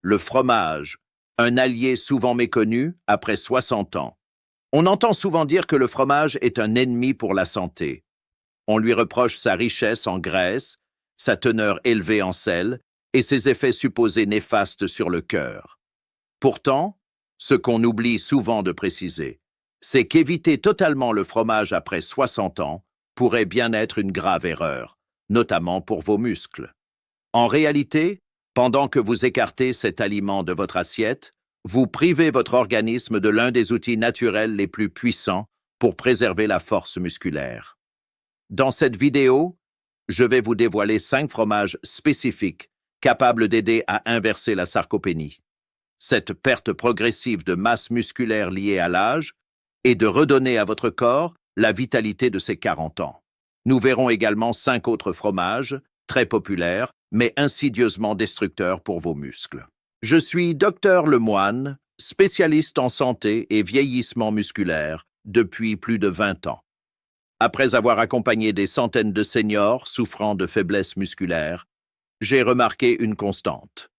Le fromage, un allié souvent méconnu après 60 ans. On entend souvent dire que le fromage est un ennemi pour la santé. On lui reproche sa richesse en graisse, sa teneur élevée en sel et ses effets supposés néfastes sur le cœur. Pourtant, ce qu'on oublie souvent de préciser, c'est qu'éviter totalement le fromage après 60 ans pourrait bien être une grave erreur, notamment pour vos muscles. En réalité, pendant que vous écartez cet aliment de votre assiette, vous privez votre organisme de l'un des outils naturels les plus puissants pour préserver la force musculaire. Dans cette vidéo, je vais vous dévoiler 5 fromages spécifiques capables d'aider à inverser la sarcopénie, cette perte progressive de masse musculaire liée à l'âge, et de redonner à votre corps la vitalité de ses 40 ans. Nous verrons également 5 autres fromages, très populaires, mais insidieusement destructeurs pour vos muscles. Je suis Dr Lemoine, spécialiste en santé et vieillissement musculaire depuis plus de 20 ans. Après avoir accompagné des centaines de seniors souffrant de faiblesse musculaire, j'ai remarqué une constante.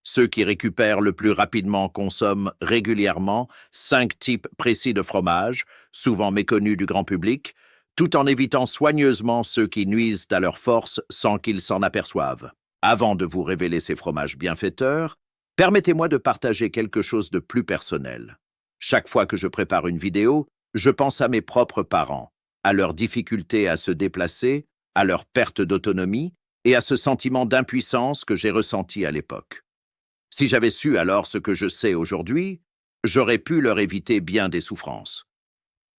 Ceux qui récupèrent le plus rapidement consomment régulièrement 5 types précis de fromages, souvent méconnus du grand public, tout en évitant soigneusement ceux qui nuisent à leur force sans qu'ils s'en aperçoivent. Avant de vous révéler ces fromages bienfaiteurs, permettez-moi de partager quelque chose de plus personnel. Chaque fois que je prépare une vidéo, je pense à mes propres parents, à leur difficulté à se déplacer, à leur perte d'autonomie et à ce sentiment d'impuissance que j'ai ressenti à l'époque. Si j'avais su alors ce que je sais aujourd'hui, j'aurais pu leur éviter bien des souffrances.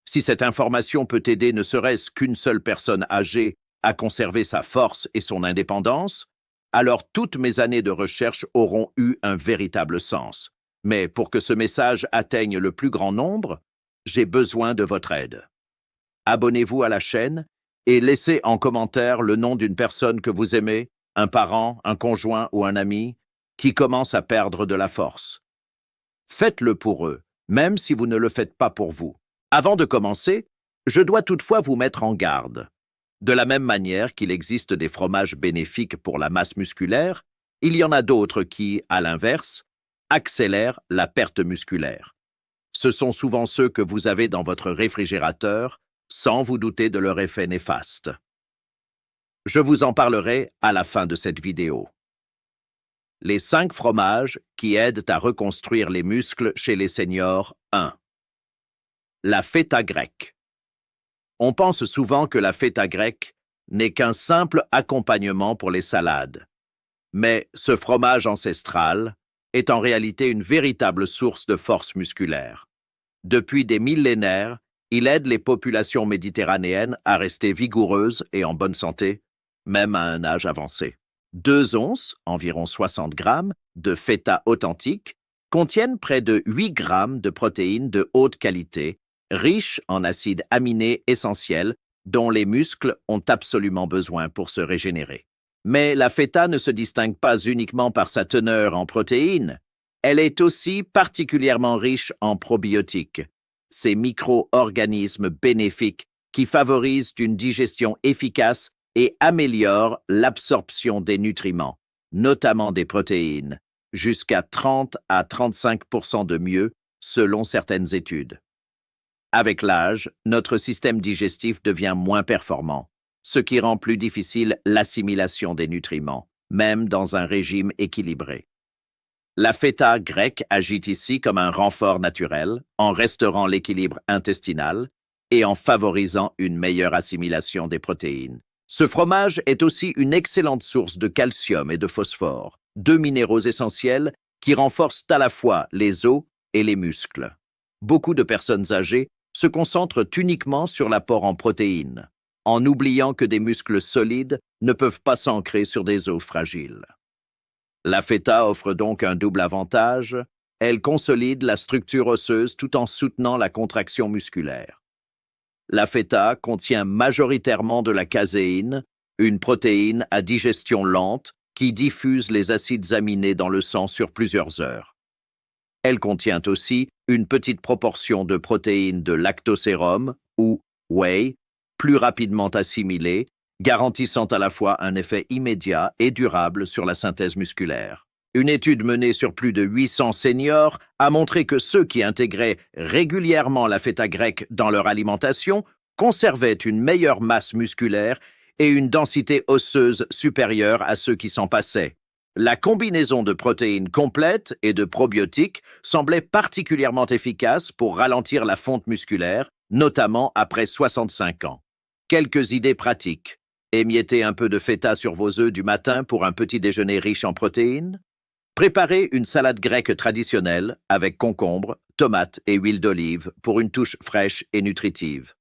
Si cette information peut aider ne serait-ce qu'une seule personne âgée à conserver sa force et son indépendance, alors toutes mes années de recherche auront eu un véritable sens. Mais pour que ce message atteigne le plus grand nombre, j'ai besoin de votre aide. Abonnez-vous à la chaîne et laissez en commentaire le nom d'une personne que vous aimez, un parent, un conjoint ou un ami, qui commence à perdre de la force. Faites-le pour eux, même si vous ne le faites pas pour vous. Avant de commencer, je dois toutefois vous mettre en garde. De la même manière qu'il existe des fromages bénéfiques pour la masse musculaire, il y en a d'autres qui, à l'inverse, accélèrent la perte musculaire. Ce sont souvent ceux que vous avez dans votre réfrigérateur, sans vous douter de leur effet néfaste. Je vous en parlerai à la fin de cette vidéo. Les 5 fromages qui aident à reconstruire les muscles chez les seniors. 1. La feta grecque. On pense souvent que la feta grecque n'est qu'un simple accompagnement pour les salades. Mais ce fromage ancestral est en réalité une véritable source de force musculaire. Depuis des millénaires, il aide les populations méditerranéennes à rester vigoureuses et en bonne santé, même à un âge avancé. 2 onces, environ 60 grammes, de feta authentique contiennent près de 8 grammes de protéines de haute qualité, riches en acides aminés essentiels dont les muscles ont absolument besoin pour se régénérer. Mais la feta ne se distingue pas uniquement par sa teneur en protéines, elle est aussi particulièrement riche en probiotiques, ces micro-organismes bénéfiques qui favorisent une digestion efficace et améliorent l'absorption des nutriments, notamment des protéines, jusqu'à 30 à 35% de mieux selon certaines études. Avec l'âge, notre système digestif devient moins performant, ce qui rend plus difficile l'assimilation des nutriments, même dans un régime équilibré. La feta grecque agit ici comme un renfort naturel, en restaurant l'équilibre intestinal et en favorisant une meilleure assimilation des protéines. Ce fromage est aussi une excellente source de calcium et de phosphore, 2 minéraux essentiels qui renforcent à la fois les os et les muscles. Beaucoup de personnes âgées se concentrent uniquement sur l'apport en protéines, en oubliant que des muscles solides ne peuvent pas s'ancrer sur des os fragiles. La feta offre donc un double avantage, elle consolide la structure osseuse tout en soutenant la contraction musculaire. La feta contient majoritairement de la caséine, une protéine à digestion lente qui diffuse les acides aminés dans le sang sur plusieurs heures. Elle contient aussi une petite proportion de protéines de lactosérum ou whey, plus rapidement assimilées, garantissant à la fois un effet immédiat et durable sur la synthèse musculaire. Une étude menée sur plus de 800 seniors a montré que ceux qui intégraient régulièrement la feta grecque dans leur alimentation conservaient une meilleure masse musculaire et une densité osseuse supérieure à ceux qui s'en passaient. La combinaison de protéines complètes et de probiotiques semblait particulièrement efficace pour ralentir la fonte musculaire, notamment après 65 ans. Quelques idées pratiques. Émiettez un peu de feta sur vos œufs du matin pour un petit déjeuner riche en protéines. Préparez une salade grecque traditionnelle avec concombre, tomates et huile d'olive pour une touche fraîche et nutritive.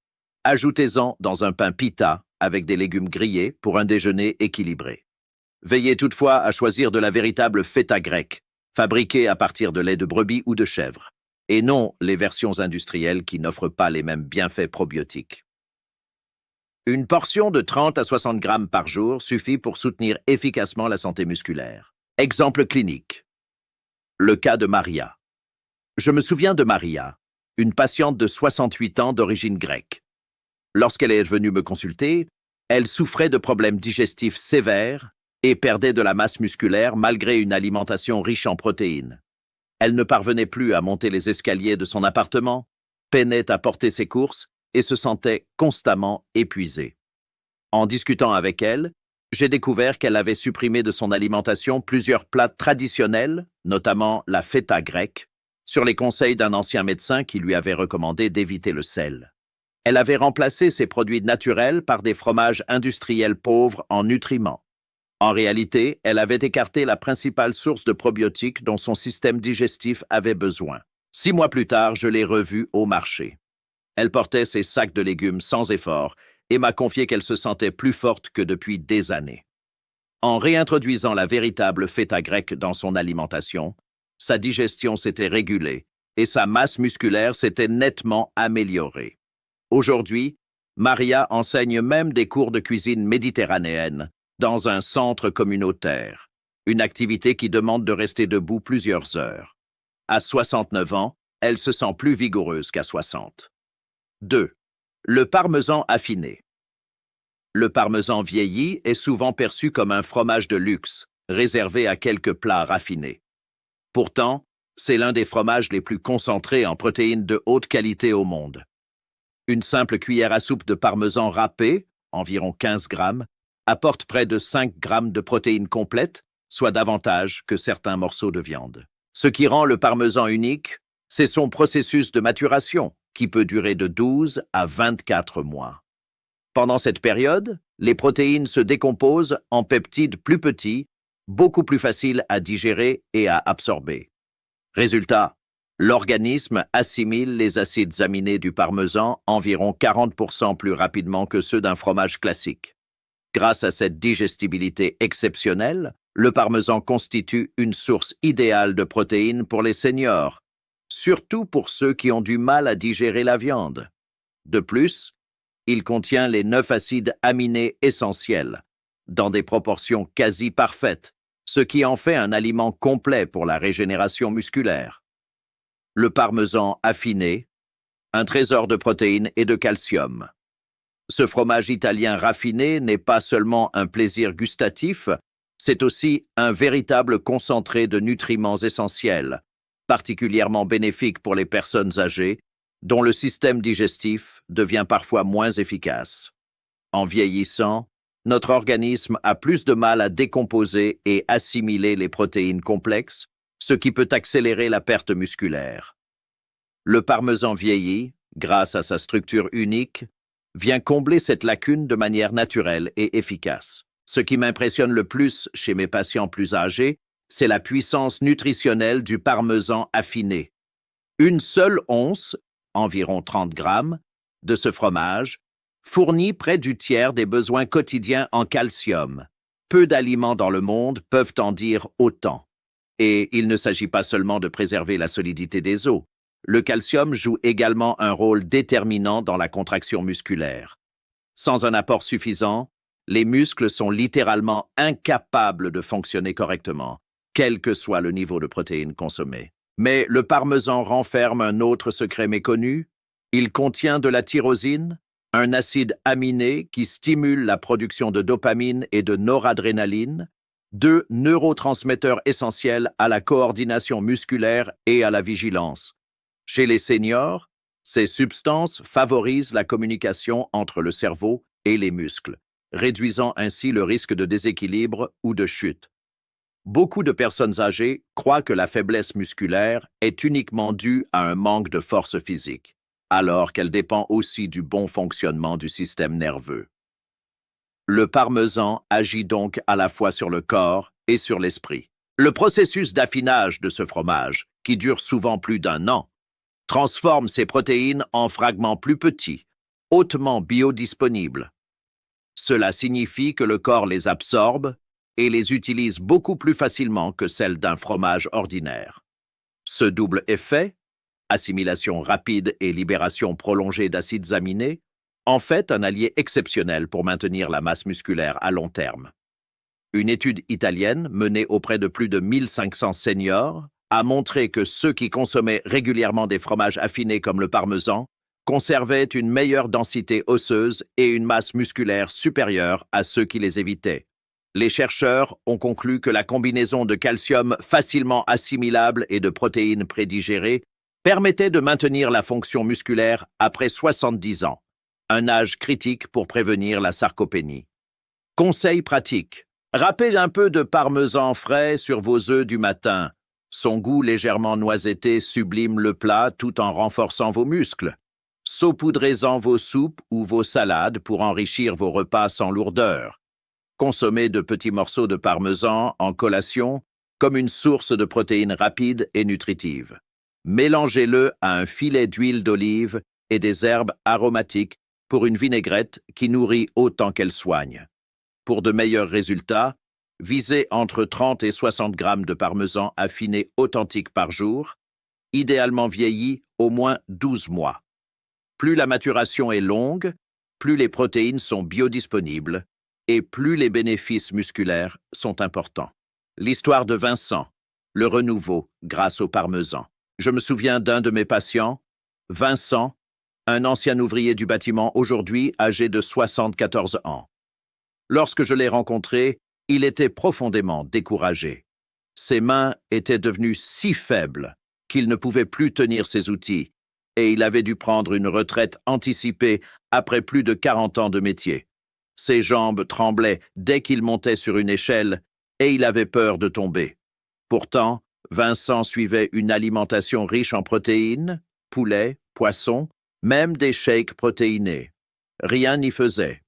Ajoutez-en dans un pain pita avec des légumes grillés pour un déjeuner équilibré. Veillez toutefois à choisir de la véritable feta grecque, fabriquée à partir de lait de brebis ou de chèvre, et non les versions industrielles qui n'offrent pas les mêmes bienfaits probiotiques. Une portion de 30 à 60 grammes par jour suffit pour soutenir efficacement la santé musculaire. Exemple clinique. Le cas de Maria. Je me souviens de Maria, une patiente de 68 ans d'origine grecque. Lorsqu'elle est venue me consulter, elle souffrait de problèmes digestifs sévères et perdait de la masse musculaire malgré une alimentation riche en protéines. Elle ne parvenait plus à monter les escaliers de son appartement, peinait à porter ses courses et se sentait constamment épuisée. En discutant avec elle, j'ai découvert qu'elle avait supprimé de son alimentation plusieurs plats traditionnels, notamment la feta grecque, sur les conseils d'un ancien médecin qui lui avait recommandé d'éviter le sel. Elle avait remplacé ces produits naturels par des fromages industriels pauvres en nutriments. En réalité, elle avait écarté la principale source de probiotiques dont son système digestif avait besoin. 6 mois plus tard, je l'ai revue au marché. Elle portait ses sacs de légumes sans effort et m'a confié qu'elle se sentait plus forte que depuis des années. En réintroduisant la véritable feta grecque dans son alimentation, sa digestion s'était régulée et sa masse musculaire s'était nettement améliorée. Aujourd'hui, Maria enseigne même des cours de cuisine méditerranéenne dans un centre communautaire, une activité qui demande de rester debout plusieurs heures. À 69 ans, elle se sent plus vigoureuse qu'à 60. 2. Le parmesan affiné. Le parmesan vieilli est souvent perçu comme un fromage de luxe, réservé à quelques plats raffinés. Pourtant, c'est l'un des fromages les plus concentrés en protéines de haute qualité au monde. Une simple cuillère à soupe de parmesan râpé, environ 15 grammes, apporte près de 5 grammes de protéines complètes, soit davantage que certains morceaux de viande. Ce qui rend le parmesan unique, c'est son processus de maturation, qui peut durer de 12 à 24 mois. Pendant cette période, les protéines se décomposent en peptides plus petits, beaucoup plus faciles à digérer et à absorber. Résultat, l'organisme assimile les acides aminés du parmesan environ 40% plus rapidement que ceux d'un fromage classique. Grâce à cette digestibilité exceptionnelle, le parmesan constitue une source idéale de protéines pour les seniors, surtout pour ceux qui ont du mal à digérer la viande. De plus, il contient les 9 acides aminés essentiels, dans des proportions quasi parfaites, ce qui en fait un aliment complet pour la régénération musculaire. Le parmesan affiné, un trésor de protéines et de calcium. Ce fromage italien raffiné n'est pas seulement un plaisir gustatif, c'est aussi un véritable concentré de nutriments essentiels, particulièrement bénéfique pour les personnes âgées, dont le système digestif devient parfois moins efficace. En vieillissant, notre organisme a plus de mal à décomposer et assimiler les protéines complexes, ce qui peut accélérer la perte musculaire. Le parmesan vieilli, grâce à sa structure unique, vient combler cette lacune de manière naturelle et efficace. Ce qui m'impressionne le plus chez mes patients plus âgés, c'est la puissance nutritionnelle du parmesan affiné. Une seule once, environ 30 grammes, de ce fromage fournit près du tiers des besoins quotidiens en calcium. Peu d'aliments dans le monde peuvent en dire autant. Et il ne s'agit pas seulement de préserver la solidité des os. Le calcium joue également un rôle déterminant dans la contraction musculaire. Sans un apport suffisant, les muscles sont littéralement incapables de fonctionner correctement, quel que soit le niveau de protéines consommées. Mais le parmesan renferme un autre secret méconnu. Il contient de la tyrosine, un acide aminé qui stimule la production de dopamine et de noradrénaline, deux neurotransmetteurs essentiels à la coordination musculaire et à la vigilance. Chez les seniors, ces substances favorisent la communication entre le cerveau et les muscles, réduisant ainsi le risque de déséquilibre ou de chute. Beaucoup de personnes âgées croient que la faiblesse musculaire est uniquement due à un manque de force physique, alors qu'elle dépend aussi du bon fonctionnement du système nerveux. Le parmesan agit donc à la fois sur le corps et sur l'esprit. Le processus d'affinage de ce fromage, qui dure souvent plus d'1 an, transforme ces protéines en fragments plus petits, hautement biodisponibles. Cela signifie que le corps les absorbe et les utilise beaucoup plus facilement que celles d'un fromage ordinaire. Ce double effet, assimilation rapide et libération prolongée d'acides aminés, en fait un allié exceptionnel pour maintenir la masse musculaire à long terme. Une étude italienne menée auprès de plus de 1500 seniors a montré que ceux qui consommaient régulièrement des fromages affinés comme le parmesan conservaient une meilleure densité osseuse et une masse musculaire supérieure à ceux qui les évitaient. Les chercheurs ont conclu que la combinaison de calcium facilement assimilable et de protéines prédigérées permettait de maintenir la fonction musculaire après 70 ans, un âge critique pour prévenir la sarcopénie. Conseil pratique. Râpez un peu de parmesan frais sur vos œufs du matin. Son goût légèrement noisetté sublime le plat tout en renforçant vos muscles. Saupoudrez-en vos soupes ou vos salades pour enrichir vos repas sans lourdeur. Consommez de petits morceaux de parmesan en collation comme une source de protéines rapides et nutritives. Mélangez-le à un filet d'huile d'olive et des herbes aromatiques pour une vinaigrette qui nourrit autant qu'elle soigne. Pour de meilleurs résultats, visez entre 30 et 60 grammes de parmesan affiné authentique par jour, idéalement vieilli au moins 12 mois. Plus la maturation est longue, plus les protéines sont biodisponibles et plus les bénéfices musculaires sont importants. L'histoire de Vincent, le renouveau grâce au parmesan. Je me souviens d'un de mes patients, Vincent, un ancien ouvrier du bâtiment aujourd'hui âgé de 74 ans. Lorsque je l'ai rencontré, il était profondément découragé. Ses mains étaient devenues si faibles qu'il ne pouvait plus tenir ses outils et il avait dû prendre une retraite anticipée après plus de 40 ans de métier. Ses jambes tremblaient dès qu'il montait sur une échelle et il avait peur de tomber. Pourtant, Vincent suivait une alimentation riche en protéines, poulet, poisson, même des shakes protéinés. Rien n'y faisait.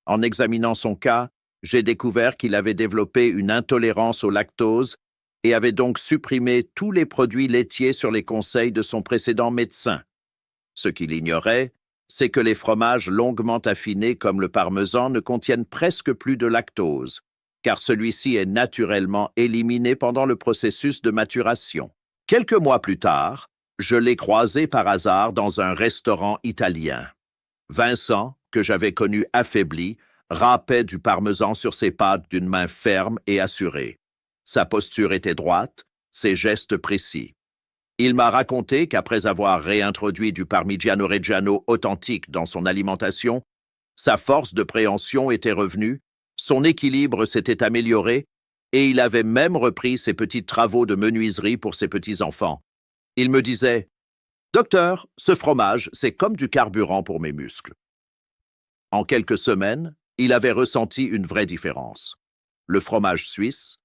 En examinant son cas, j'ai découvert qu'il avait développé une intolérance au lactose et avait donc supprimé tous les produits laitiers sur les conseils de son précédent médecin. Ce qu'il ignorait, c'est que les fromages longuement affinés comme le parmesan ne contiennent presque plus de lactose, car celui-ci est naturellement éliminé pendant le processus de maturation. Quelques mois plus tard, je l'ai croisé par hasard dans un restaurant italien. Vincent, que j'avais connu affaibli, râpait du parmesan sur ses pattes d'une main ferme et assurée. Sa posture était droite, ses gestes précis. Il m'a raconté qu'après avoir réintroduit du Parmigiano Reggiano authentique dans son alimentation, sa force de préhension était revenue, son équilibre s'était amélioré et il avait même repris ses petits travaux de menuiserie pour ses petits-enfants. Il me disait « Docteur, ce fromage, c'est comme du carburant pour mes muscles. » En quelques semaines, il avait ressenti une vraie différence. Le fromage suisse,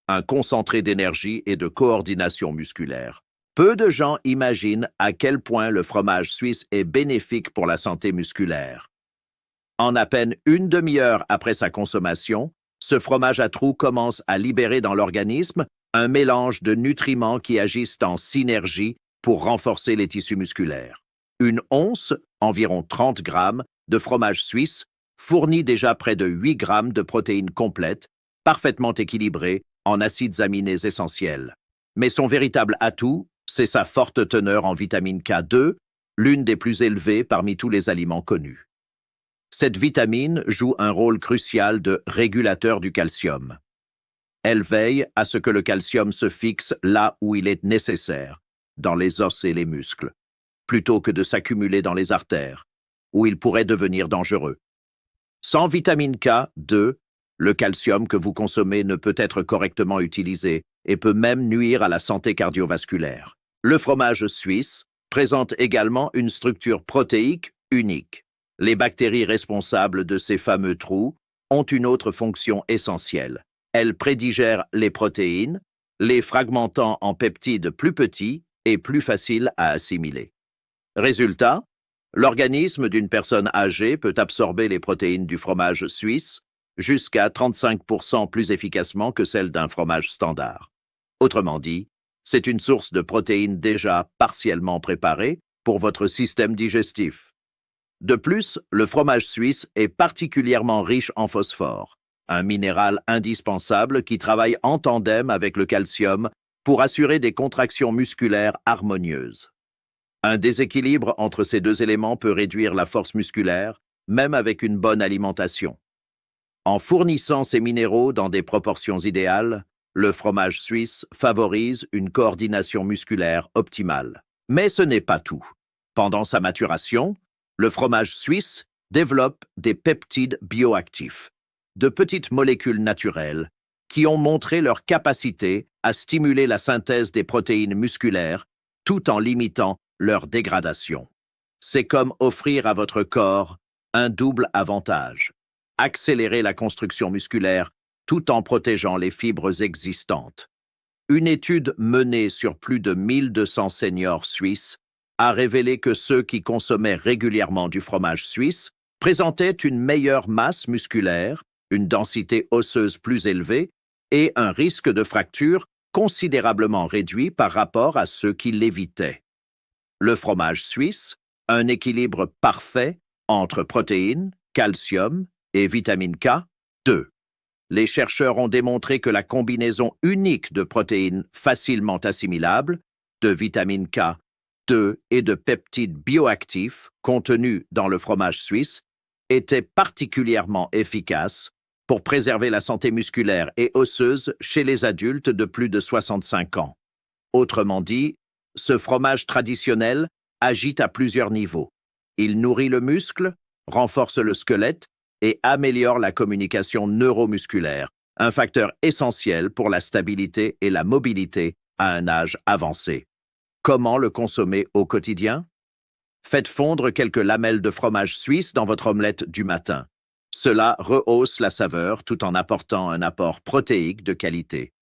un concentré d'énergie et de coordination musculaire. Peu de gens imaginent à quel point le fromage suisse est bénéfique pour la santé musculaire. En à peine une demi-heure après sa consommation, ce fromage à trous commence à libérer dans l'organisme un mélange de nutriments qui agissent en synergie pour renforcer les tissus musculaires. Une once, environ 30 grammes, de fromage suisse fournit déjà près de 8 grammes de protéines complètes, parfaitement équilibrées en acides aminés essentiels. Mais son véritable atout, c'est sa forte teneur en vitamine K2, l'une des plus élevées parmi tous les aliments connus. Cette vitamine joue un rôle crucial de régulateur du calcium. Elle veille à ce que le calcium se fixe là où il est nécessaire, dans les os et les muscles, plutôt que de s'accumuler dans les artères, où il pourrait devenir dangereux. Sans vitamine K2, Le calcium que vous consommez ne peut être correctement utilisé et peut même nuire à la santé cardiovasculaire. Le fromage suisse présente également une structure protéique unique. Les bactéries responsables de ces fameux trous ont une autre fonction essentielle. Elles prédigèrent les protéines, les fragmentant en peptides plus petits et plus faciles à assimiler. Résultat, l'organisme d'une personne âgée peut absorber les protéines du fromage suisse jusqu'à 35% plus efficacement que celles d'un fromage standard. Autrement dit, c'est une source de protéines déjà partiellement préparée pour votre système digestif. De plus, le fromage suisse est particulièrement riche en phosphore, un minéral indispensable qui travaille en tandem avec le calcium pour assurer des contractions musculaires harmonieuses. Un déséquilibre entre ces deux éléments peut réduire la force musculaire, même avec une bonne alimentation. En fournissant ces minéraux dans des proportions idéales, le fromage suisse favorise une coordination musculaire optimale. Mais ce n'est pas tout. Pendant sa maturation, le fromage suisse développe des peptides bioactifs, de petites molécules naturelles, qui ont montré leur capacité à stimuler la synthèse des protéines musculaires tout en limitant leur dégradation. C'est comme offrir à votre corps un double avantage: accélérer la construction musculaire tout en protégeant les fibres existantes. Une étude menée sur plus de 1200 seniors suisses a révélé que ceux qui consommaient régulièrement du fromage suisse présentaient une meilleure masse musculaire, une densité osseuse plus élevée et un risque de fracture considérablement réduit par rapport à ceux qui l'évitaient. Le fromage suisse, un équilibre parfait entre protéines, calcium et vitamine K2. Les chercheurs ont démontré que la combinaison unique de protéines facilement assimilables, de vitamine K2 et de peptides bioactifs contenus dans le fromage suisse était particulièrement efficace pour préserver la santé musculaire et osseuse chez les adultes de plus de 65 ans. Autrement dit, ce fromage traditionnel agit à plusieurs niveaux. Il nourrit le muscle, renforce le squelette et améliore la communication neuromusculaire, un facteur essentiel pour la stabilité et la mobilité à un âge avancé. Comment le consommer au quotidien? Faites fondre quelques lamelles de fromage suisse dans votre omelette du matin. Cela rehausse la saveur tout en apportant un apport protéique de qualité.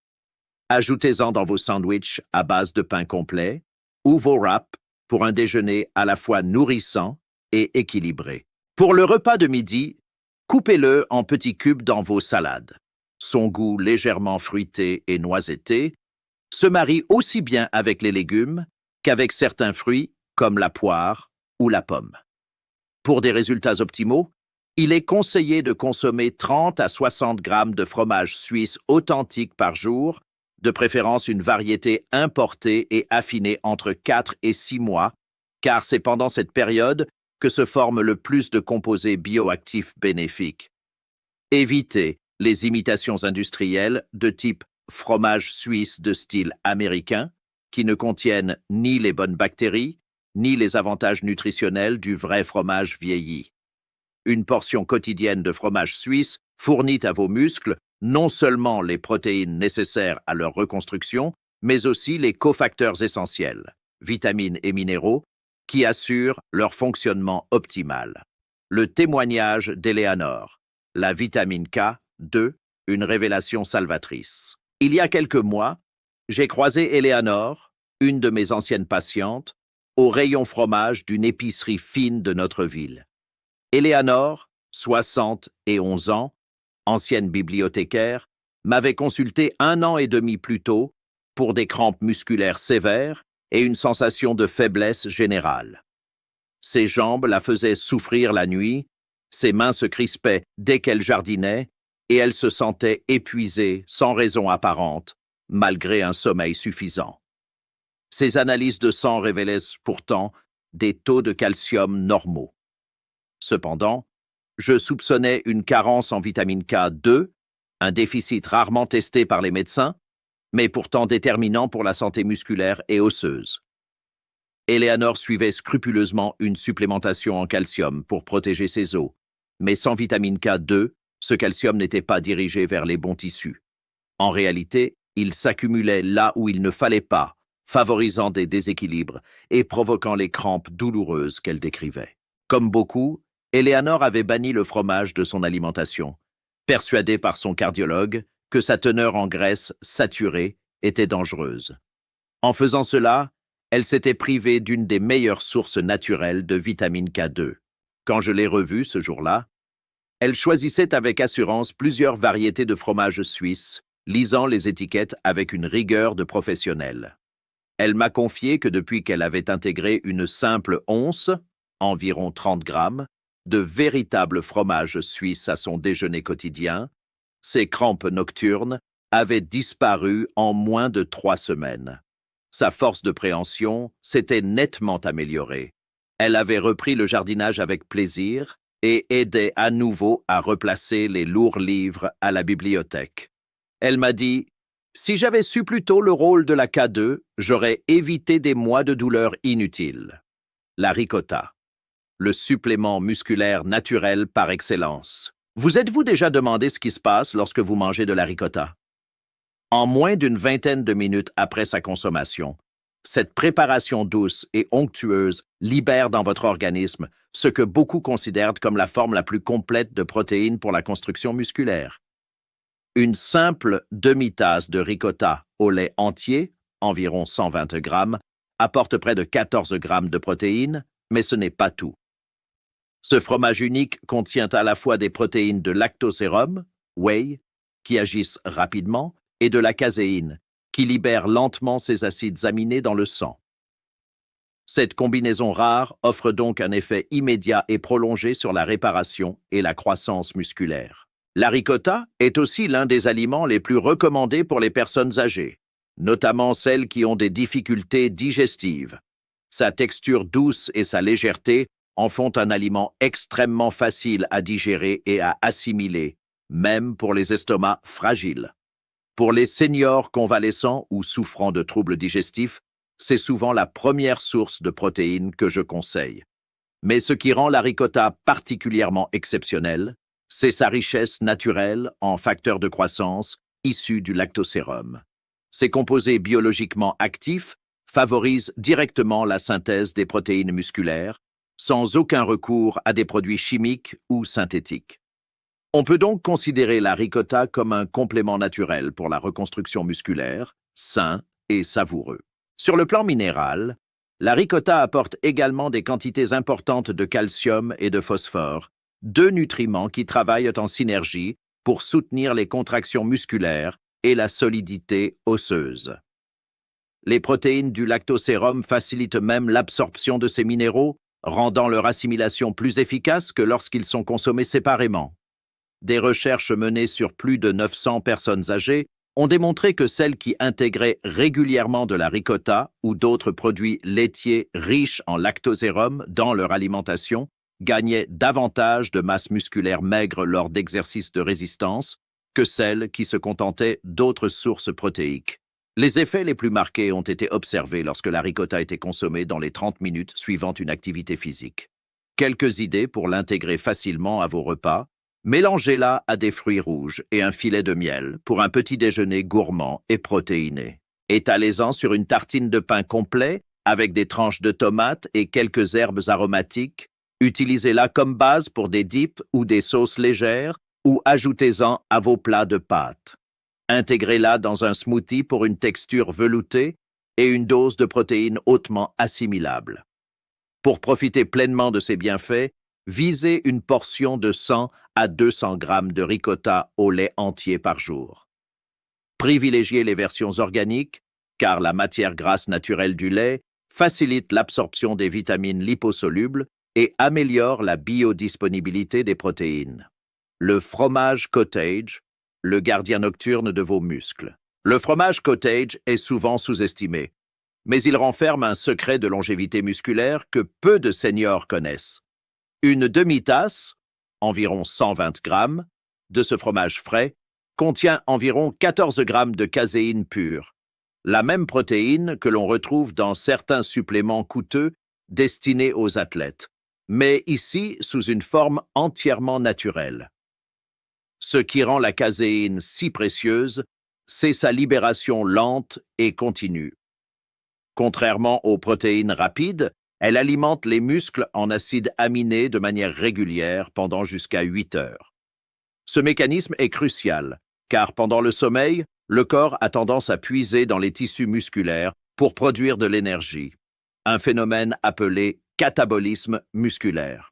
Ajoutez-en dans vos sandwichs à base de pain complet ou vos wraps pour un déjeuner à la fois nourrissant et équilibré. Pour le repas de midi, coupez-le en petits cubes dans vos salades. Son goût légèrement fruité et noisetté se marie aussi bien avec les légumes qu'avec certains fruits comme la poire ou la pomme. Pour des résultats optimaux, il est conseillé de consommer 30 à 60 grammes de fromage suisse authentique par jour, de préférence une variété importée et affinée entre 4 et 6 mois, car c'est pendant cette période que se forment le plus de composés bioactifs bénéfiques. Évitez les imitations industrielles de type fromage suisse de style américain, qui ne contiennent ni les bonnes bactéries, ni les avantages nutritionnels du vrai fromage vieilli. Une portion quotidienne de fromage suisse fournit à vos muscles non seulement les protéines nécessaires à leur reconstruction, mais aussi les cofacteurs essentiels, vitamines et minéraux, qui assurent leur fonctionnement optimal. Le témoignage d'Eleanor, la vitamine K2, une révélation salvatrice. Il y a quelques mois, j'ai croisé Eleanor, une de mes anciennes patientes, au rayon fromage d'une épicerie fine de notre ville. Eleanor, 71 ans, ancienne bibliothécaire, m'avait consulté 1 an et demi plus tôt pour des crampes musculaires sévères et une sensation de faiblesse générale. Ses jambes la faisaient souffrir la nuit, ses mains se crispaient dès qu'elle jardinait et elle se sentait épuisée sans raison apparente, malgré un sommeil suffisant. Ses analyses de sang révélaient pourtant des taux de calcium normaux. Cependant, je soupçonnais une carence en vitamine K2, un déficit rarement testé par les médecins, mais pourtant déterminant pour la santé musculaire et osseuse. Eleanor suivait scrupuleusement une supplémentation en calcium pour protéger ses os, mais sans vitamine K2, Ce calcium n'était pas dirigé vers les bons tissus. En réalité, il s'accumulait là où il ne fallait pas, favorisant des déséquilibres et provoquant les crampes douloureuses qu'elle décrivait. Comme beaucoup, Eleanor avait banni le fromage de son alimentation, persuadée par son cardiologue que sa teneur en graisse saturée était dangereuse. En faisant cela, elle s'était privée d'une des meilleures sources naturelles de vitamine K2. Quand je l'ai revue ce jour-là, elle choisissait avec assurance plusieurs variétés de fromages suisses, lisant les étiquettes avec une rigueur de professionnel. Elle m'a confié que depuis qu'elle avait intégré une simple once, environ 30 grammes, de véritable fromage suisse à son déjeuner quotidien, ses crampes nocturnes avaient disparu en moins de 3 semaines. Sa force de préhension s'était nettement améliorée. Elle avait repris le jardinage avec plaisir et aidait à nouveau à replacer les lourds livres à la bibliothèque. Elle m'a dit « Si j'avais su plus tôt le rôle de la K2, j'aurais évité des mois de douleurs inutiles. » La ricotta, le supplément musculaire naturel par excellence. Vous êtes-vous déjà demandé ce qui se passe lorsque vous mangez de la ricotta? En moins d'une vingtaine de minutes après sa consommation, cette préparation douce et onctueuse libère dans votre organisme ce que beaucoup considèrent comme la forme la plus complète de protéines pour la construction musculaire. Une simple demi-tasse de ricotta au lait entier, environ 120 grammes, apporte près de 14 grammes de protéines, mais ce n'est pas tout. Ce fromage unique contient à la fois des protéines de lactosérum, whey, qui agissent rapidement, et de la caséine, qui libère lentement ces acides aminés dans le sang. Cette combinaison rare offre donc un effet immédiat et prolongé sur la réparation et la croissance musculaire. La ricotta est aussi l'un des aliments les plus recommandés pour les personnes âgées, notamment celles qui ont des difficultés digestives. Sa texture douce et sa légèreté en font un aliment extrêmement facile à digérer et à assimiler, même pour les estomacs fragiles. Pour les seniors convalescents ou souffrant de troubles digestifs, c'est souvent la première source de protéines que je conseille. Mais ce qui rend la ricotta particulièrement exceptionnelle, c'est sa richesse naturelle en facteurs de croissance issus du lactosérum. Ces composés biologiquement actifs favorisent directement la synthèse des protéines musculaires, sans aucun recours à des produits chimiques ou synthétiques. On peut donc considérer la ricotta comme un complément naturel pour la reconstruction musculaire, sain et savoureux. Sur le plan minéral, la ricotta apporte également des quantités importantes de calcium et de phosphore, deux nutriments qui travaillent en synergie pour soutenir les contractions musculaires et la solidité osseuse. Les protéines du lactosérum facilitent même l'absorption de ces minéraux, rendant leur assimilation plus efficace que lorsqu'ils sont consommés séparément. Des recherches menées sur plus de 900 personnes âgées ont démontré que celles qui intégraient régulièrement de la ricotta ou d'autres produits laitiers riches en lactosérum dans leur alimentation gagnaient davantage de masse musculaire maigre lors d'exercices de résistance que celles qui se contentaient d'autres sources protéiques. Les effets les plus marqués ont été observés lorsque la ricotta était consommée dans les 30 minutes suivant une activité physique. Quelques idées pour l'intégrer facilement à vos repas. Mélangez-la à des fruits rouges et un filet de miel pour un petit déjeuner gourmand et protéiné. Étalez-en sur une tartine de pain complet avec des tranches de tomates et quelques herbes aromatiques. Utilisez-la comme base pour des dips ou des sauces légères ou ajoutez-en à vos plats de pâtes. Intégrez-la dans un smoothie pour une texture veloutée et une dose de protéines hautement assimilable. Pour profiter pleinement de ces bienfaits, visez une portion de 100 à 200 grammes de ricotta au lait entier par jour. Privilégiez les versions organiques, car la matière grasse naturelle du lait facilite l'absorption des vitamines liposolubles et améliore la biodisponibilité des protéines. Le fromage cottage, le gardien nocturne de vos muscles. Le fromage cottage est souvent sous-estimé, mais il renferme un secret de longévité musculaire que peu de seniors connaissent. Une demi-tasse, environ 120 grammes, de ce fromage frais contient environ 14 grammes de caséine pure, la même protéine que l'on retrouve dans certains suppléments coûteux destinés aux athlètes, mais ici sous une forme entièrement naturelle. Ce qui rend la caséine si précieuse, c'est sa libération lente et continue. Contrairement aux protéines rapides, elle alimente les muscles en acides aminés de manière régulière pendant jusqu'à 8 heures. Ce mécanisme est crucial, car pendant le sommeil, le corps a tendance à puiser dans les tissus musculaires pour produire de l'énergie, un phénomène appelé catabolisme musculaire.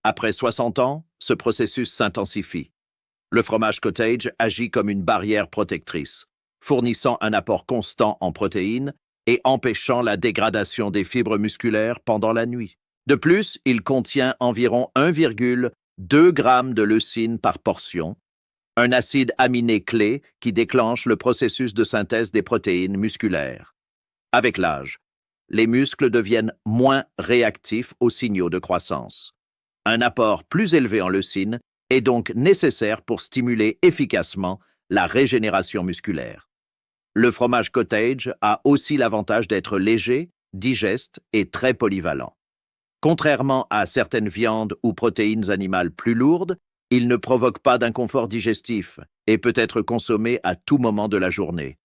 Après 60 ans, ce processus s'intensifie. Le fromage cottage agit comme une barrière protectrice, fournissant un apport constant en protéines et empêchant la dégradation des fibres musculaires pendant la nuit. De plus, il contient environ 1,2 g de leucine par portion, un acide aminé clé qui déclenche le processus de synthèse des protéines musculaires. Avec l'âge, les muscles deviennent moins réactifs aux signaux de croissance. Un apport plus élevé en leucine est donc nécessaire pour stimuler efficacement la régénération musculaire. Le fromage cottage a aussi l'avantage d'être léger, digeste et très polyvalent. Contrairement à certaines viandes ou protéines animales plus lourdes, il ne provoque pas d'inconfort digestif et peut être consommé à tout moment de la journée.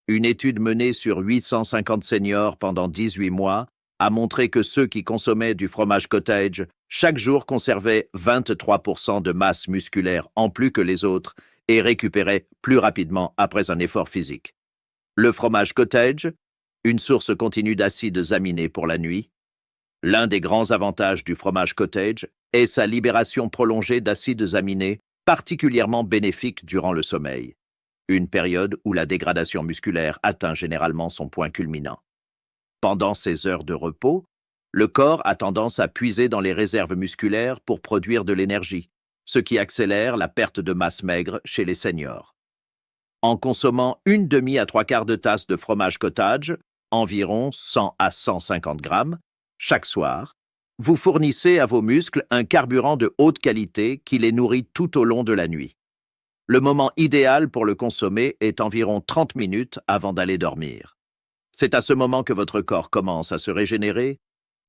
Une étude menée sur 850 seniors pendant 18 mois a montré que ceux qui consommaient du fromage cottage chaque jour conservaient 23% de masse musculaire en plus que les autres et récupéraient plus rapidement après un effort physique. Le fromage cottage, une source continue d'acides aminés pour la nuit. L'un des grands avantages du fromage cottage est sa libération prolongée d'acides aminés particulièrement bénéfiques durant le sommeil, une période où la dégradation musculaire atteint généralement son point culminant. Pendant ces heures de repos, le corps a tendance à puiser dans les réserves musculaires pour produire de l'énergie, ce qui accélère la perte de masse maigre chez les seniors. En consommant une demi à trois quarts de tasse de fromage cottage, environ 100 à 150 grammes, chaque soir, vous fournissez à vos muscles un carburant de haute qualité qui les nourrit tout au long de la nuit. Le moment idéal pour le consommer est environ 30 minutes avant d'aller dormir. C'est à ce moment que votre corps commence à se régénérer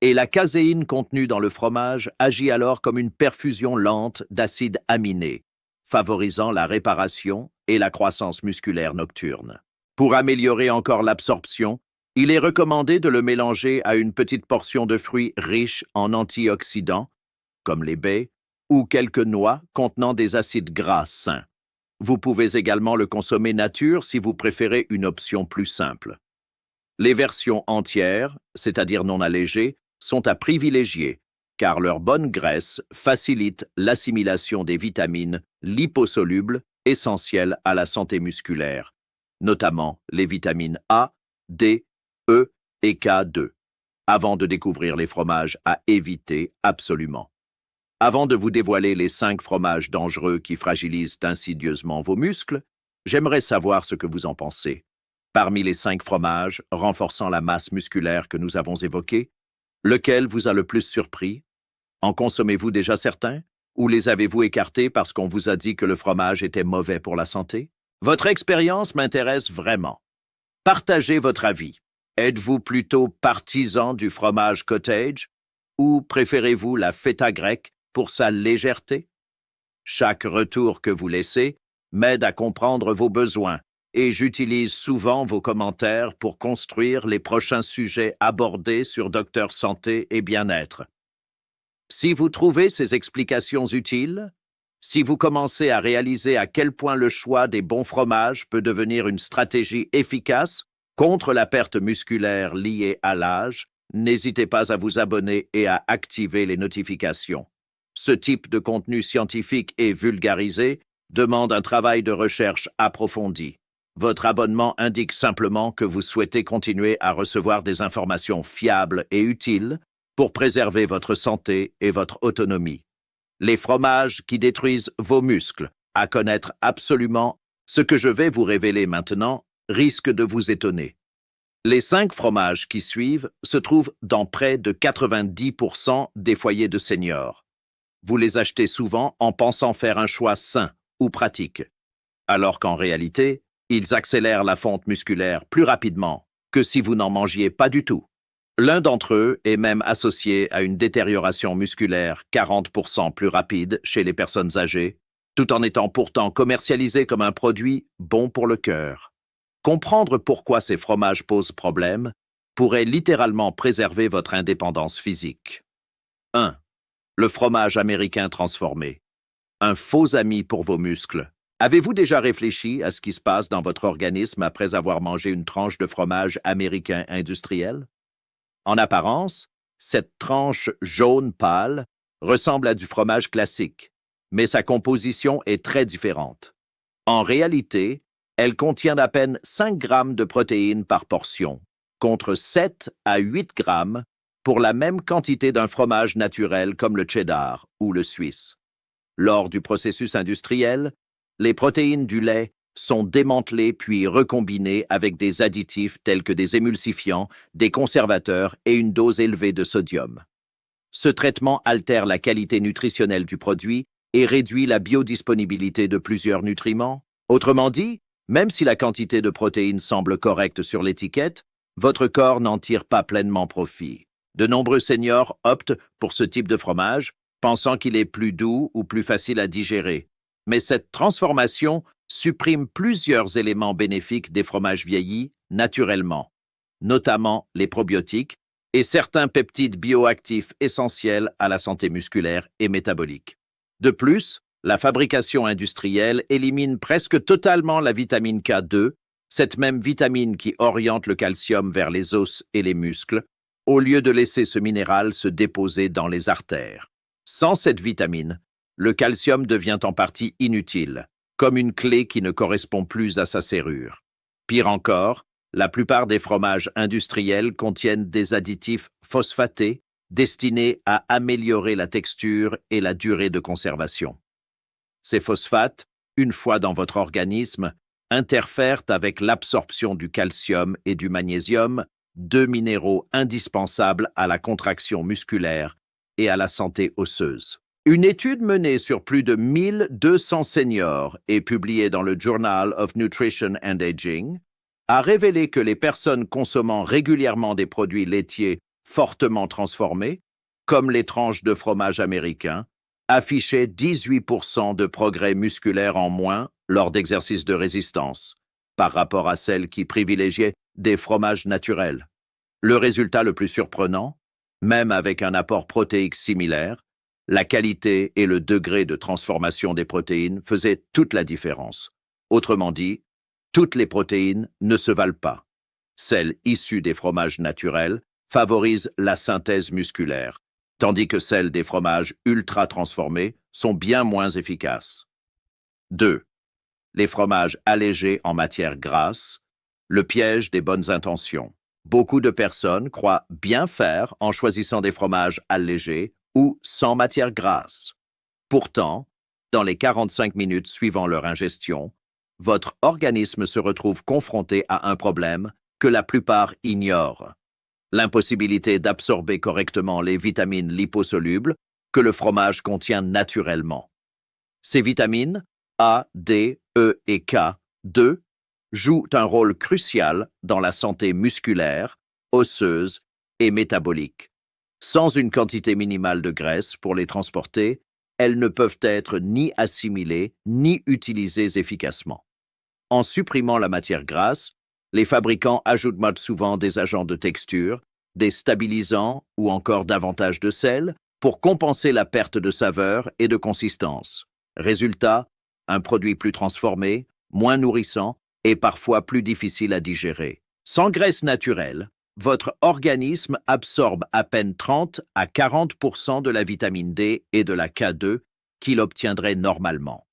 et la caséine contenue dans le fromage agit alors comme une perfusion lente d'acides aminés, favorisant la réparation et la croissance musculaire nocturne. Pour améliorer encore l'absorption, il est recommandé de le mélanger à une petite portion de fruits riches en antioxydants, comme les baies, ou quelques noix contenant des acides gras sains. Vous pouvez également le consommer nature si vous préférez une option plus simple. Les versions entières, c'est-à-dire non allégées, sont à privilégier, car leur bonne graisse facilite l'assimilation des vitamines liposolubles essentielles à la santé musculaire, notamment les vitamines A, D, E et K2, avant de découvrir les fromages à éviter absolument. Avant de vous dévoiler les 5 fromages dangereux qui fragilisent insidieusement vos muscles, j'aimerais savoir ce que vous en pensez. Parmi les 5 fromages renforçant la masse musculaire que nous avons évoqués, lequel vous a le plus surpris? En consommez-vous déjà certains? Ou les avez-vous écartés parce qu'on vous a dit que le fromage était mauvais pour la santé? Votre expérience m'intéresse vraiment. Partagez votre avis. Êtes-vous plutôt partisan du fromage cottage ou préférez-vous la feta grecque pour sa légèreté? Chaque retour que vous laissez m'aide à comprendre vos besoins et j'utilise souvent vos commentaires pour construire les prochains sujets abordés sur Docteur Santé et Bien-être. Si vous trouvez ces explications utiles, si vous commencez à réaliser à quel point le choix des bons fromages peut devenir une stratégie efficace contre la perte musculaire liée à l'âge, n'hésitez pas à vous abonner et à activer les notifications. Ce type de contenu scientifique et vulgarisé demande un travail de recherche approfondi. Votre abonnement indique simplement que vous souhaitez continuer à recevoir des informations fiables et utiles pour préserver votre santé et votre autonomie. Les fromages qui détruisent vos muscles, à connaître absolument ce que je vais vous révéler maintenant, risquent de vous étonner. Les 5 fromages qui suivent se trouvent dans près de 90% des foyers de seniors. Vous les achetez souvent en pensant faire un choix sain ou pratique, alors qu'en réalité, ils accélèrent la fonte musculaire plus rapidement que si vous n'en mangiez pas du tout. L'un d'entre eux est même associé à une détérioration musculaire 40% plus rapide chez les personnes âgées tout en étant pourtant commercialisés comme un produit bon pour le cœur. Comprendre pourquoi ces fromages posent problème pourrait littéralement préserver votre indépendance physique. 1. Le fromage américain transformé. Un faux ami pour vos muscles. Avez-vous déjà réfléchi à ce qui se passe dans votre organisme après avoir mangé une tranche de fromage américain industriel? En apparence, cette tranche jaune pâle ressemble à du fromage classique, mais sa composition est très différente. En réalité, elle contient à peine 5 grammes de protéines par portion, contre 7 à 8 grammes pour la même quantité d'un fromage naturel comme le cheddar ou le suisse. Lors du processus industriel, les protéines du lait sont démantelées puis recombinées avec des additifs tels que des émulsifiants, des conservateurs et une dose élevée de sodium. Ce traitement altère la qualité nutritionnelle du produit et réduit la biodisponibilité de plusieurs nutriments. Autrement dit, même si la quantité de protéines semble correcte sur l'étiquette, votre corps n'en tire pas pleinement profit. De nombreux seniors optent pour ce type de fromage, pensant qu'il est plus doux ou plus facile à digérer. Mais cette transformation supprime plusieurs éléments bénéfiques des fromages vieillis naturellement, notamment les probiotiques et certains peptides bioactifs essentiels à la santé musculaire et métabolique. De plus, la fabrication industrielle élimine presque totalement la vitamine K2, cette même vitamine qui oriente le calcium vers les os et les muscles, au lieu de laisser ce minéral se déposer dans les artères. Sans cette vitamine, le calcium devient en partie inutile, comme une clé qui ne correspond plus à sa serrure. Pire encore, la plupart des fromages industriels contiennent des additifs phosphatés destinés à améliorer la texture et la durée de conservation. Ces phosphates, une fois dans votre organisme, interfèrent avec l'absorption du calcium et du magnésium, 2 minéraux indispensables à la contraction musculaire et à la santé osseuse. Une étude menée sur plus de 1200 seniors et publiée dans le Journal of Nutrition and Aging a révélé que les personnes consommant régulièrement des produits laitiers fortement transformés, comme les tranches de fromage américain, affichaient 18% de progrès musculaires en moins lors d'exercices de résistance, par rapport à celles qui privilégiaient des fromages naturels. Le résultat le plus surprenant, même avec un apport protéique similaire, la qualité et le degré de transformation des protéines faisaient toute la différence. Autrement dit, toutes les protéines ne se valent pas. Celles issues des fromages naturels favorisent la synthèse musculaire, tandis que celles des fromages ultra transformés sont bien moins efficaces. 2. Les fromages allégés en matière grasse, le piège des bonnes intentions. Beaucoup de personnes croient bien faire en choisissant des fromages allégés ou sans matière grasse. Pourtant, dans les 45 minutes suivant leur ingestion, votre organisme se retrouve confronté à un problème que la plupart ignorent: l'impossibilité d'absorber correctement les vitamines liposolubles que le fromage contient naturellement. Ces vitamines, A, D, E et K2, jouent un rôle crucial dans la santé musculaire, osseuse et métabolique. Sans une quantité minimale de graisse pour les transporter, elles ne peuvent être ni assimilées ni utilisées efficacement. En supprimant la matière grasse, les fabricants ajoutent souvent des agents de texture, des stabilisants ou encore davantage de sel pour compenser la perte de saveur et de consistance. Résultat, un produit plus transformé, moins nourrissant et parfois plus difficile à digérer. Sans graisse naturelle, votre organisme absorbe à peine 30 à 40% de la vitamine D et de la K2 qu'il obtiendrait normalement.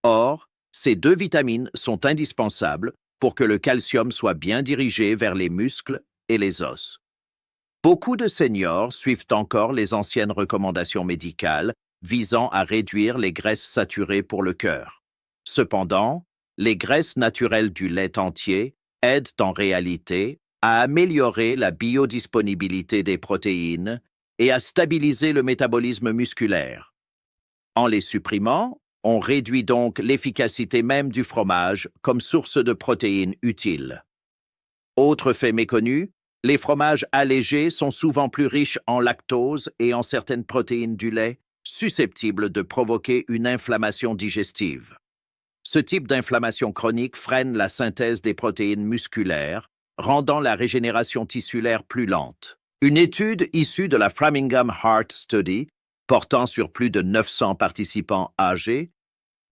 Or, ces deux vitamines sont indispensables pour que le calcium soit bien dirigé vers les muscles et les os. Beaucoup de seniors suivent encore les anciennes recommandations médicales visant à réduire les graisses saturées pour le cœur. Cependant, les graisses naturelles du lait entier aident en réalité à améliorer la biodisponibilité des protéines et à stabiliser le métabolisme musculaire. En les supprimant, on réduit donc l'efficacité même du fromage comme source de protéines utiles. Autre fait méconnu, les fromages allégés sont souvent plus riches en lactose et en certaines protéines du lait, susceptible de provoquer une inflammation digestive. Ce type d'inflammation chronique freine la synthèse des protéines musculaires, rendant la régénération tissulaire plus lente. Une étude issue de la Framingham Heart Study, portant sur plus de 900 participants âgés,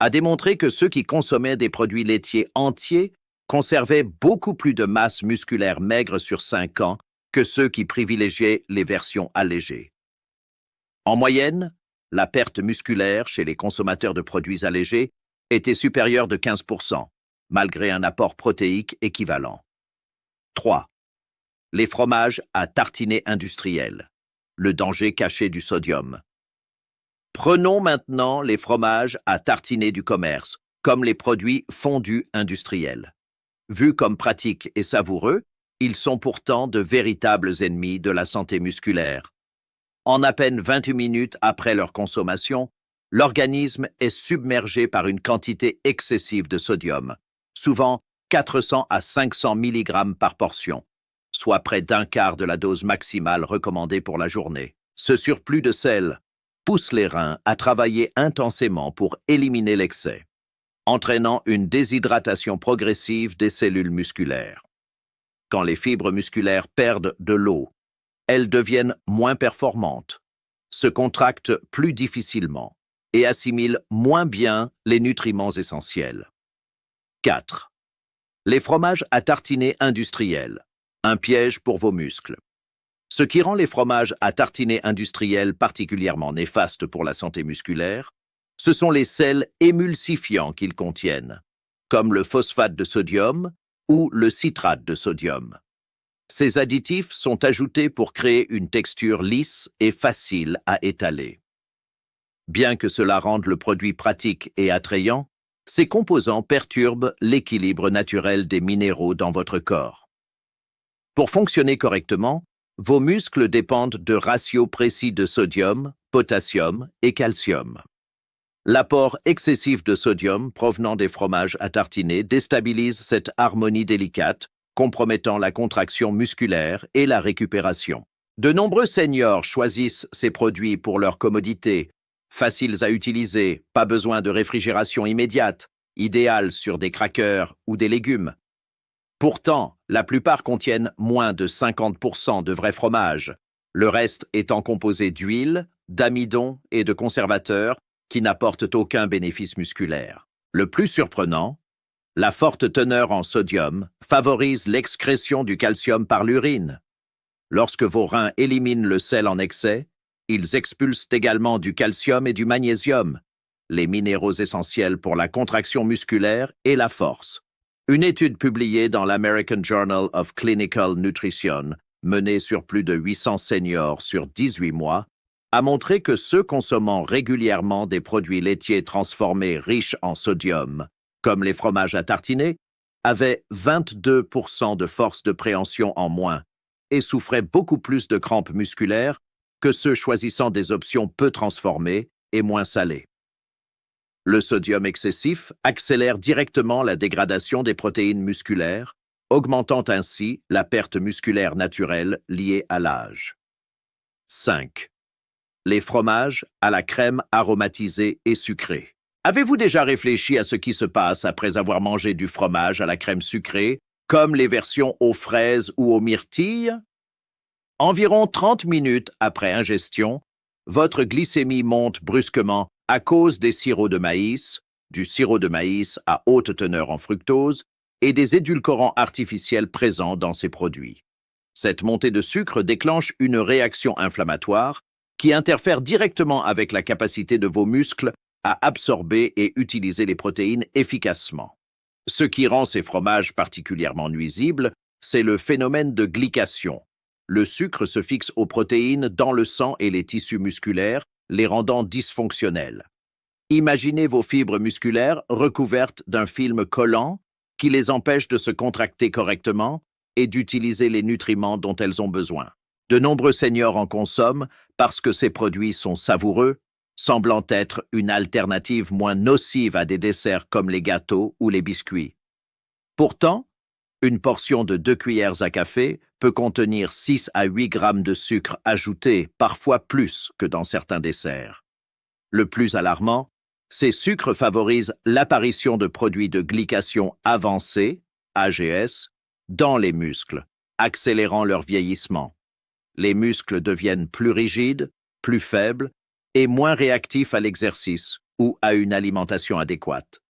a démontré que ceux qui consommaient des produits laitiers entiers conservaient beaucoup plus de masse musculaire maigre sur 5 ans que ceux qui privilégiaient les versions allégées. En moyenne, la perte musculaire chez les consommateurs de produits allégés était supérieure de 15%, malgré un apport protéique équivalent. 3. Les fromages à tartiner industriels. Le danger caché du sodium. Prenons maintenant les fromages à tartiner du commerce, comme les produits fondus industriels. Vus comme pratiques et savoureux, ils sont pourtant de véritables ennemis de la santé musculaire. En à peine 28 minutes après leur consommation, l'organisme est submergé par une quantité excessive de sodium, souvent 400 à 500 mg par portion, soit près d'un quart de la dose maximale recommandée pour la journée. Ce surplus de sel pousse les reins à travailler intensément pour éliminer l'excès, entraînant une déshydratation progressive des cellules musculaires. Quand les fibres musculaires perdent de l'eau, elles deviennent moins performantes, se contractent plus difficilement et assimilent moins bien les nutriments essentiels. 4. Les fromages à tartiner industriels, un piège pour vos muscles. Ce qui rend les fromages à tartiner industriels particulièrement néfastes pour la santé musculaire, ce sont les sels émulsifiants qu'ils contiennent, comme le phosphate de sodium ou le citrate de sodium. Ces additifs sont ajoutés pour créer une texture lisse et facile à étaler. Bien que cela rende le produit pratique et attrayant, ces composants perturbent l'équilibre naturel des minéraux dans votre corps. Pour fonctionner correctement, vos muscles dépendent de ratios précis de sodium, potassium et calcium. L'apport excessif de sodium provenant des fromages à tartiner déstabilise cette harmonie délicate, compromettant la contraction musculaire et la récupération. De nombreux seniors choisissent ces produits pour leur commodité, faciles à utiliser, pas besoin de réfrigération immédiate, idéales sur des crackers ou des légumes. Pourtant, la plupart contiennent moins de 50% de vrai fromage, le reste étant composé d'huile, d'amidon et de conservateurs qui n'apportent aucun bénéfice musculaire. Le plus surprenant, la forte teneur en sodium favorise l'excrétion du calcium par l'urine. Lorsque vos reins éliminent le sel en excès, ils expulsent également du calcium et du magnésium, les minéraux essentiels pour la contraction musculaire et la force. Une étude publiée dans l'American Journal of Clinical Nutrition, menée sur plus de 800 seniors sur 18 mois, a montré que ceux consommant régulièrement des produits laitiers transformés riches en sodium, comme les fromages à tartiner, avaient 22% de force de préhension en moins et souffraient beaucoup plus de crampes musculaires que ceux choisissant des options peu transformées et moins salées. Le sodium excessif accélère directement la dégradation des protéines musculaires, augmentant ainsi la perte musculaire naturelle liée à l'âge. 5. Les fromages à la crème aromatisée et sucrée. Avez-vous déjà réfléchi à ce qui se passe après avoir mangé du fromage à la crème sucrée, comme les versions aux fraises ou aux myrtilles? Environ 30 minutes après ingestion, votre glycémie monte brusquement à cause des sirops de maïs, du sirop de maïs à haute teneur en fructose et des édulcorants artificiels présents dans ces produits. Cette montée de sucre déclenche une réaction inflammatoire qui interfère directement avec la capacité de vos muscles à absorber et utiliser les protéines efficacement. Ce qui rend ces fromages particulièrement nuisibles, c'est le phénomène de glycation. Le sucre se fixe aux protéines dans le sang et les tissus musculaires, les rendant dysfonctionnels. Imaginez vos fibres musculaires recouvertes d'un film collant qui les empêche de se contracter correctement et d'utiliser les nutriments dont elles ont besoin. De nombreux seniors en consomment parce que ces produits sont savoureux, semblant être une alternative moins nocive à des desserts comme les gâteaux ou les biscuits. Pourtant, une portion de 2 cuillères à café peut contenir 6 à 8 grammes de sucre ajouté, parfois plus que dans certains desserts. Le plus alarmant, ces sucres favorisent l'apparition de produits de glycation avancée, AGS, dans les muscles, accélérant leur vieillissement. Les muscles deviennent plus rigides, plus faibles et moins réactifs à l'exercice ou à une alimentation adéquate.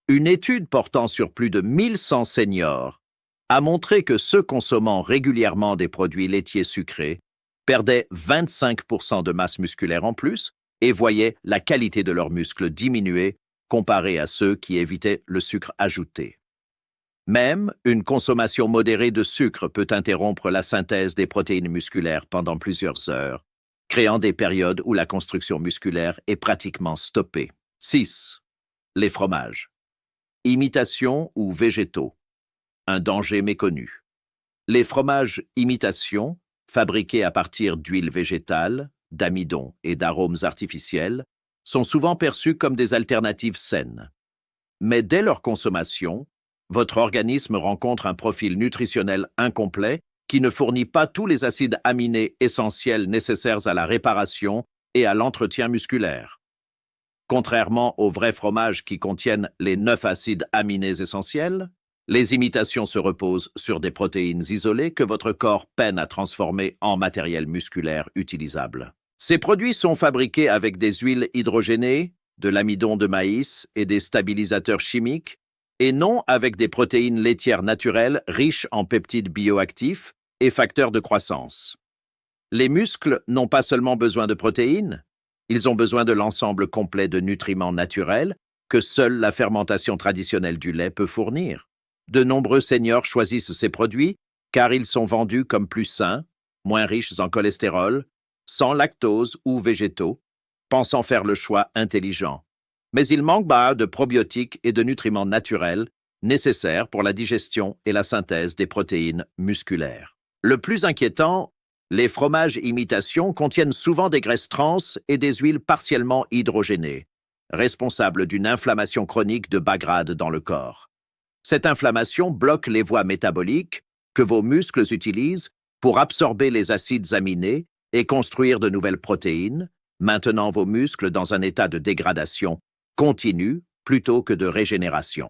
Une étude portant sur plus de 1100 seniors a montré que ceux consommant régulièrement des produits laitiers sucrés perdaient 25% de masse musculaire en plus et voyaient la qualité de leurs muscles diminuer comparé à ceux qui évitaient le sucre ajouté. Même une consommation modérée de sucre peut interrompre la synthèse des protéines musculaires pendant plusieurs heures, créant des périodes où la construction musculaire est pratiquement stoppée. 6. Les fromages. Imitation ou végétaux. Un danger méconnu. Les fromages imitation, fabriqués à partir d'huile végétale, d'amidon et d'arômes artificiels, sont souvent perçus comme des alternatives saines. Mais dès leur consommation, votre organisme rencontre un profil nutritionnel incomplet qui ne fournit pas tous les acides aminés essentiels nécessaires à la réparation et à l'entretien musculaire. Contrairement aux vrais fromages qui contiennent les 9 acides aminés essentiels, les imitations se reposent sur des protéines isolées que votre corps peine à transformer en matériel musculaire utilisable. Ces produits sont fabriqués avec des huiles hydrogénées, de l'amidon de maïs et des stabilisateurs chimiques, et non avec des protéines laitières naturelles riches en peptides bioactifs et facteurs de croissance. Les muscles n'ont pas seulement besoin de protéines, ils ont besoin de l'ensemble complet de nutriments naturels que seule la fermentation traditionnelle du lait peut fournir. De nombreux seniors choisissent ces produits car ils sont vendus comme plus sains, moins riches en cholestérol, sans lactose ou végétaux, pensant faire le choix intelligent. Mais ils manquent de probiotiques et de nutriments naturels nécessaires pour la digestion et la synthèse des protéines musculaires. Le plus inquiétant, les fromages imitation contiennent souvent des graisses trans et des huiles partiellement hydrogénées, responsables d'une inflammation chronique de bas grade dans le corps. Cette inflammation bloque les voies métaboliques que vos muscles utilisent pour absorber les acides aminés et construire de nouvelles protéines, maintenant vos muscles dans un état de dégradation continue plutôt que de régénération.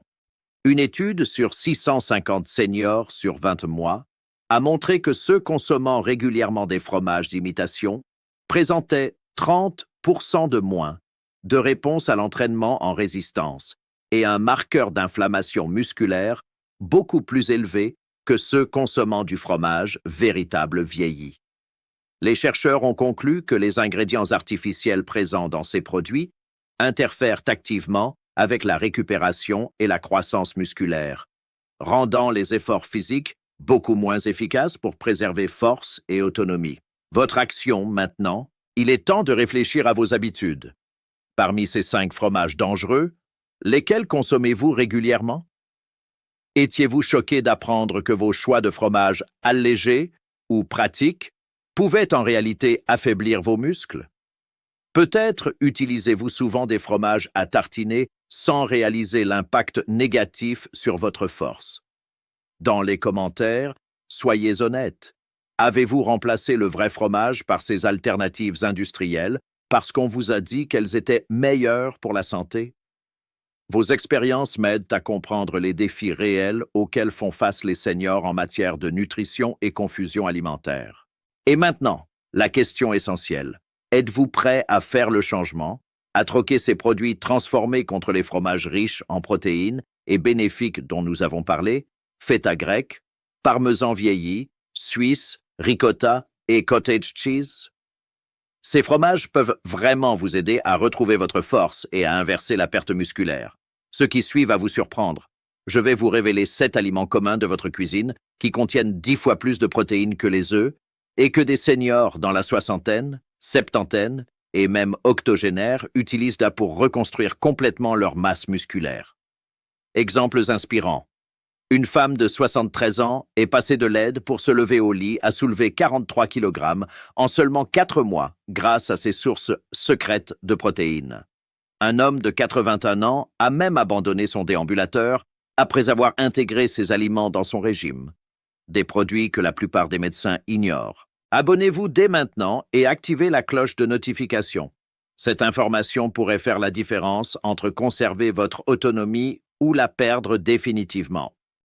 Une étude sur 650 seniors sur 20 mois a montré que ceux consommant régulièrement des fromages d'imitation présentaient 30% de moins de réponse à l'entraînement en résistance et un marqueur d'inflammation musculaire beaucoup plus élevé que ceux consommant du fromage véritable vieilli. Les chercheurs ont conclu que les ingrédients artificiels présents dans ces produits interfèrent activement avec la récupération et la croissance musculaire, rendant les efforts physiques beaucoup moins efficaces pour préserver force et autonomie. Votre action, maintenant, il est temps de réfléchir à vos habitudes. Parmi ces 5 fromages dangereux, lesquels consommez-vous régulièrement? Étiez-vous choqué d'apprendre que vos choix de fromage allégés ou pratiques pouvaient en réalité affaiblir vos muscles? Peut-être utilisez-vous souvent des fromages à tartiner sans réaliser l'impact négatif sur votre force. Dans les commentaires, soyez honnêtes. Avez-vous remplacé le vrai fromage par ces alternatives industrielles parce qu'on vous a dit qu'elles étaient meilleures pour la santé? Vos expériences m'aident à comprendre les défis réels auxquels font face les seniors en matière de nutrition et confusion alimentaire. Et maintenant, la question essentielle. Êtes-vous prêt à faire le changement, à troquer ces produits transformés contre les fromages riches en protéines et bénéfiques dont nous avons parlé, feta grec, parmesan vieilli, suisse, ricotta et cottage cheese? Ces fromages peuvent vraiment vous aider à retrouver votre force et à inverser la perte musculaire. Ce qui suit va vous surprendre. Je vais vous révéler 7 aliments communs de votre cuisine qui contiennent 10 fois plus de protéines que les œufs et que des seniors dans la soixantaine, septantaine et même octogénaires utilisent pour reconstruire complètement leur masse musculaire. Exemples inspirants. Une femme de 73 ans est passée de l'aide pour se lever au lit à soulever 43 kg en seulement 4 mois grâce à ses sources secrètes de protéines. Un homme de 81 ans a même abandonné son déambulateur après avoir intégré ces aliments dans son régime. Des produits que la plupart des médecins ignorent. Abonnez-vous dès maintenant et activez la cloche de notification. Cette information pourrait faire la différence entre conserver votre autonomie ou la perdre définitivement.